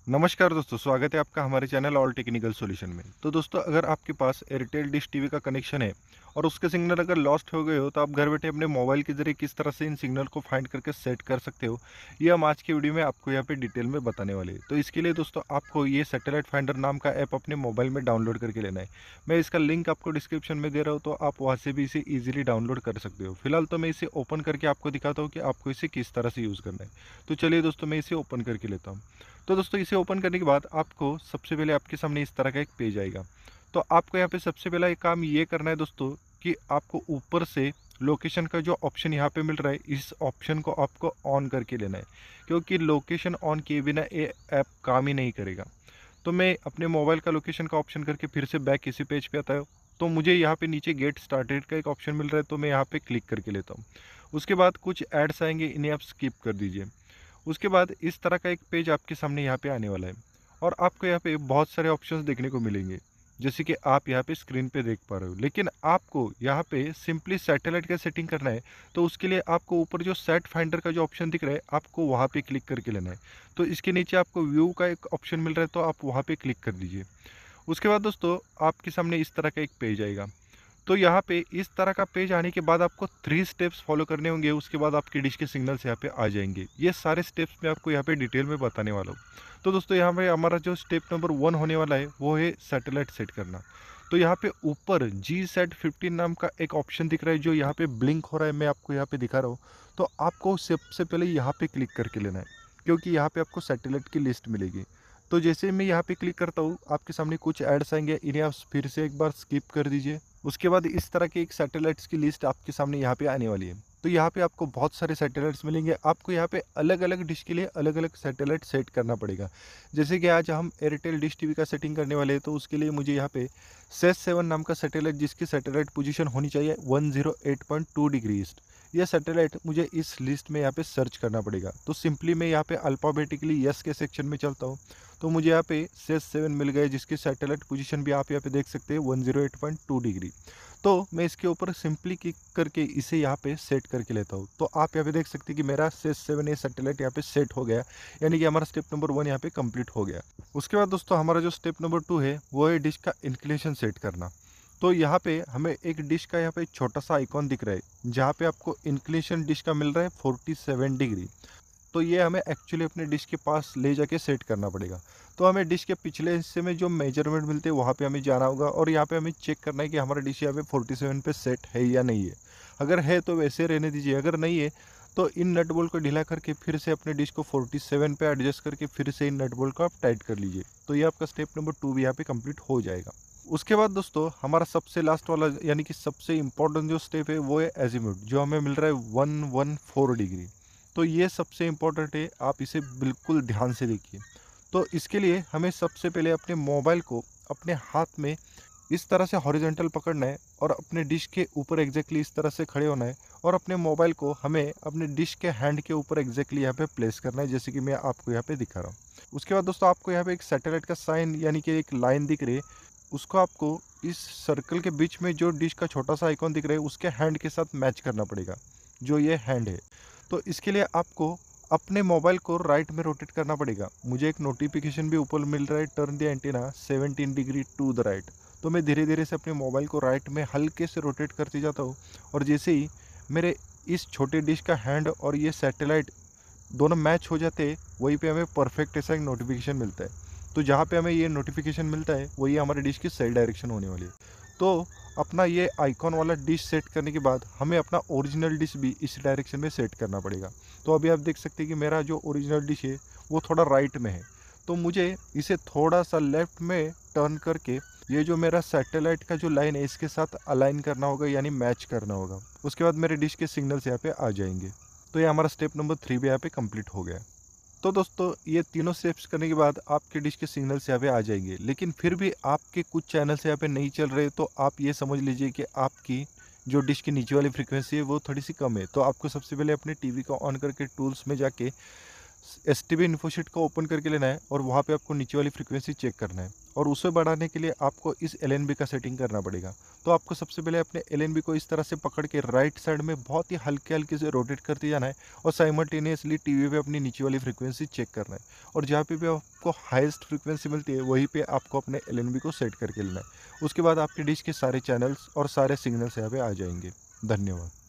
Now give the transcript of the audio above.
नमस्कार दोस्तों, स्वागत है आपका हमारे चैनल ऑल टेक्निकल सॉल्यूशन में। तो दोस्तों, अगर आपके पास एयरटेल डिश टीवी का कनेक्शन है और उसके सिग्नल अगर लॉस्ट हो गए हो, तो आप घर बैठे अपने मोबाइल के ज़रिए किस तरह से इन सिग्नल को फाइंड करके सेट कर सकते हो, ये हम आज की वीडियो में आपको यहाँ पे डिटेल में बताने वाले हैं। तो इसके लिए दोस्तों, आपको ये सैटेलाइट फाइंडर नाम का ऐप अपने मोबाइल में डाउनलोड करके लेना है। मैं इसका लिंक आपको डिस्क्रिप्शन में दे रहा हूँ, तो आप वहाँ से भी इसे ईजिली डाउनलोड कर सकते हो। फिलहाल तो मैं इसे ओपन करके आपको दिखाता हूँ कि आपको इसे किस तरह से यूज़ करना है। तो चलिए दोस्तों, मैं इसे ओपन करके लेता हूँ। तो दोस्तों, इसे ओपन करने के बाद आपको सबसे पहले आपके सामने इस तरह का एक पेज आएगा। तो आपको यहाँ पे सबसे पहला एक काम ये करना है दोस्तों, कि आपको ऊपर से लोकेशन का जो ऑप्शन यहाँ पे मिल रहा है, इस ऑप्शन को आपको ऑन करके लेना है, क्योंकि लोकेशन ऑन किए बिना ये ऐप काम ही नहीं करेगा। तो मैं अपने मोबाइल का लोकेशन का ऑप्शन करके फिर से बैक इसी पेज पे आता है। तो मुझे यहाँ पे नीचे गेट स्टार्टेड का एक ऑप्शन मिल रहा है, तो मैं यहाँ पे क्लिक करके लेता हूँ। उसके बाद कुछ एड्स आएंगे, इन्हें आप स्किप कर दीजिए। उसके बाद इस तरह का एक पेज आपके सामने यहाँ पे आने वाला है और आपको यहाँ पे बहुत सारे ऑप्शंस देखने को मिलेंगे, जैसे कि आप यहाँ पे स्क्रीन पे देख पा रहे हो। लेकिन आपको यहाँ पे सिंपली सैटेलाइट का सेटिंग करना है, तो उसके लिए आपको ऊपर जो सेट फाइंडर का जो ऑप्शन दिख रहा है, आपको वहाँ पे क्लिक करके लेना है। तो इसके नीचे आपको व्यू का एक ऑप्शन मिल रहा है, तो आप वहाँ पे क्लिक कर दीजिए। उसके बाद दोस्तों, आपके सामने इस तरह का एक पेज आएगा। तो यहाँ पे इस तरह का पेज आने के बाद आपको 3 स्टेप्स फॉलो करने होंगे। उसके बाद आपकी डिश के सिग्नल्स यहाँ पे आ जाएंगे। ये सारे स्टेप्स मैं आपको यहाँ पे डिटेल में बताने वाला हूँ। तो दोस्तों, यहाँ पे हमारा जो स्टेप नंबर 1 होने वाला है, वो है सैटेलाइट सेट करना। तो यहाँ पे ऊपर GSAT 15 नाम का एक ऑप्शन दिख रहा है, जो यहाँ पे ब्लिंक हो रहा है, मैं आपको यहाँ पे दिखा रहा हूँ। तो आपको सबसे पहले यहाँ पे क्लिक करके लेना है, क्योंकि यहाँ पे आपको सैटेलाइट की लिस्ट मिलेगी। तो जैसे मैं यहाँ पे क्लिक करता हूँ, आपके सामने कुछ एड्स आएंगे, इन्हें आप फिर से एक बार स्किप कर दीजिए। उसके बाद इस तरह की एक सैटेलाइट्स की लिस्ट आपके सामने यहाँ पे आने वाली है। तो यहाँ पे आपको बहुत सारे सैटेलाइट्स मिलेंगे। आपको यहाँ पे अलग अलग डिश के लिए अलग अलग सैटेलाइट सेट करना पड़ेगा। जैसे कि आज हम एयरटेल डिश टीवी का सेटिंग करने वाले हैं, तो उसके लिए मुझे यहाँ पे सेस 7 नाम का सैटेलाइट, जिसकी सैटेलाइट पोजीशन होनी चाहिए 108.2 डिग्री ईस्ट, यह सैटेलाइट मुझे इस लिस्ट में यहाँ पे सर्च करना पड़ेगा। तो सिंपली मैं यहाँ पे अल्फ़ाबेटिकली यस के सेक्शन में चलता हूँ। तो मुझे यहाँ पे सेस 7 मिल गए, जिसकी सैटेलाइट पोजीशन भी आप यहाँ पे देख सकते हैं 108.2 डिग्री। तो मैं इसके ऊपर सिंपली क्लिक करके इसे यहाँ पे सेट करके लेता हूँ। तो आप यहाँ पे देख सकते हैं कि मेरा सेस 7 ये सैटेलाइट यहाँ पे सेट हो गया, यानी कि हमारा स्टेप नंबर 1 यहाँ पे कंप्लीट हो गया। उसके बाद दोस्तों, हमारा जो स्टेप नंबर 2 है, वो है डिश का इंक्लिनेशन सेट करना। तो यहाँ पे हमें एक डिश का यहाँ पे छोटा सा आइकॉन दिख रहा है, जहाँ पे आपको इंक्लिनेशन डिश का मिल रहा है 47 डिग्री। तो ये हमें एक्चुअली अपने डिश के पास ले जाके सेट करना पड़ेगा। तो हमें डिश के पिछले हिस्से में जो मेजरमेंट मिलते हैं, वहाँ पे हमें जाना होगा और यहाँ पे हमें चेक करना है कि हमारा डिश यहाँ पे 47 पे सेट है या नहीं है। अगर है तो वैसे रहने दीजिए, अगर नहीं है तो इन नट बोल्ट को ढीला करके फिर से अपने डिश को 47 पे एडजस्ट करके फिर से इन नट बोल्ट को आप टाइट कर लीजिए। तो ये आपका स्टेप नंबर 2 भी यहाँ पे कंप्लीट हो जाएगा। उसके बाद दोस्तों, हमारा सबसे लास्ट वाला यानी कि सबसे इम्पोर्टेंट जो स्टेप है, वो है एजीम्यूट, जो हमें मिल रहा है 114 डिग्री। तो ये सबसे इम्पोर्टेंट है, आप इसे बिल्कुल ध्यान से देखिए। तो इसके लिए हमें सबसे पहले अपने मोबाइल को अपने हाथ में इस तरह से हॉरिजॉन्टल पकड़ना है और अपने डिश के ऊपर एग्जैक्टली इस तरह से खड़े होना है, और अपने मोबाइल को हमें अपने डिश के हैंड के ऊपर एग्जैक्टली यहाँ पे प्लेस करना है, जैसे कि मैं आपको यहाँ पे दिखा रहा हूँ। उसके बाद दोस्तों, आपको यहाँ पे एक सैटेलाइट का साइन यानी कि एक लाइन दिख रही है, उसको आपको इस सर्कल के बीच में जो डिश का छोटा सा आइकॉन दिख रहा है, उसके हैंड के साथ मैच करना पड़ेगा, जो ये हैंड है। तो इसके लिए आपको अपने मोबाइल को राइट में रोटेट करना पड़ेगा। मुझे एक नोटिफिकेशन भी ऊपर मिल रहा है, turn the antenna 17 degree to the right. तो मैं धीरे धीरे से अपने मोबाइल को राइट में हल्के से रोटेट करते जाता हूँ, और जैसे ही मेरे इस छोटे डिश का हैंड और ये सैटेलाइट दोनों मैच हो जाते हैं, वहीं पे हमें परफेक्ट ऐसा एक नोटिफिकेशन मिलता है। तो जहाँ पे हमें ये नोटिफिकेशन मिलता है, वही हमारे डिश की सही डायरेक्शन होने वाली है। तो अपना ये आइकॉन वाला डिश सेट करने के बाद हमें अपना ओरिजिनल डिश भी इस डायरेक्शन में सेट करना पड़ेगा। तो अभी आप देख सकते हैं कि मेरा जो ओरिजिनल डिश है, वो थोड़ा राइट में है। तो मुझे इसे थोड़ा सा लेफ्ट में टर्न करके ये जो मेरा सैटेलाइट का जो लाइन है, इसके साथ अलाइन करना होगा, यानी मैच करना होगा। उसके बाद मेरे डिश के सिग्नल्स यहाँ पे आ जाएंगे। तो ये हमारा स्टेप नंबर 3 भी यहाँ पे कंप्लीट हो गया। तो दोस्तों, ये तीनों स्टेप्स करने के बाद आपके डिश के सिग्नल्स यहाँ पे आ जाएंगे। लेकिन फिर भी आपके कुछ चैनल्स यहाँ पे नहीं चल रहे, तो आप ये समझ लीजिए कि आपकी जो डिश की नीचे वाली फ्रीक्वेंसी है, वो थोड़ी सी कम है। तो आपको सबसे पहले अपने टीवी को ऑन करके टूल्स में जाके एस टी वी इन्फोशीट को ओपन करके लेना है और वहाँ पे आपको नीचे वाली फ्रीक्वेंसी चेक करना है और उसे बढ़ाने के लिए आपको इस एल एन बी का सेटिंग करना पड़ेगा। तो आपको सबसे पहले अपने एल एन बी को इस तरह से पकड़ के राइट साइड में बहुत ही हल्के हल्के से रोटेट करते जाना है और साइमल्टेनियसली टीवी पे अपनी नीचे वाली फ्रीक्वेंसी चेक करना है और जहाँ पे भी आपको हाईएस्ट फ्रीक्वेंसी मिलती है वहीं पे आपको अपने एल एन बी को सेट करके लेना है। उसके बाद आपकी डिश के सारे चैनल्स और सारे सिग्नल्स यहाँ पे आ जाएंगे। धन्यवाद।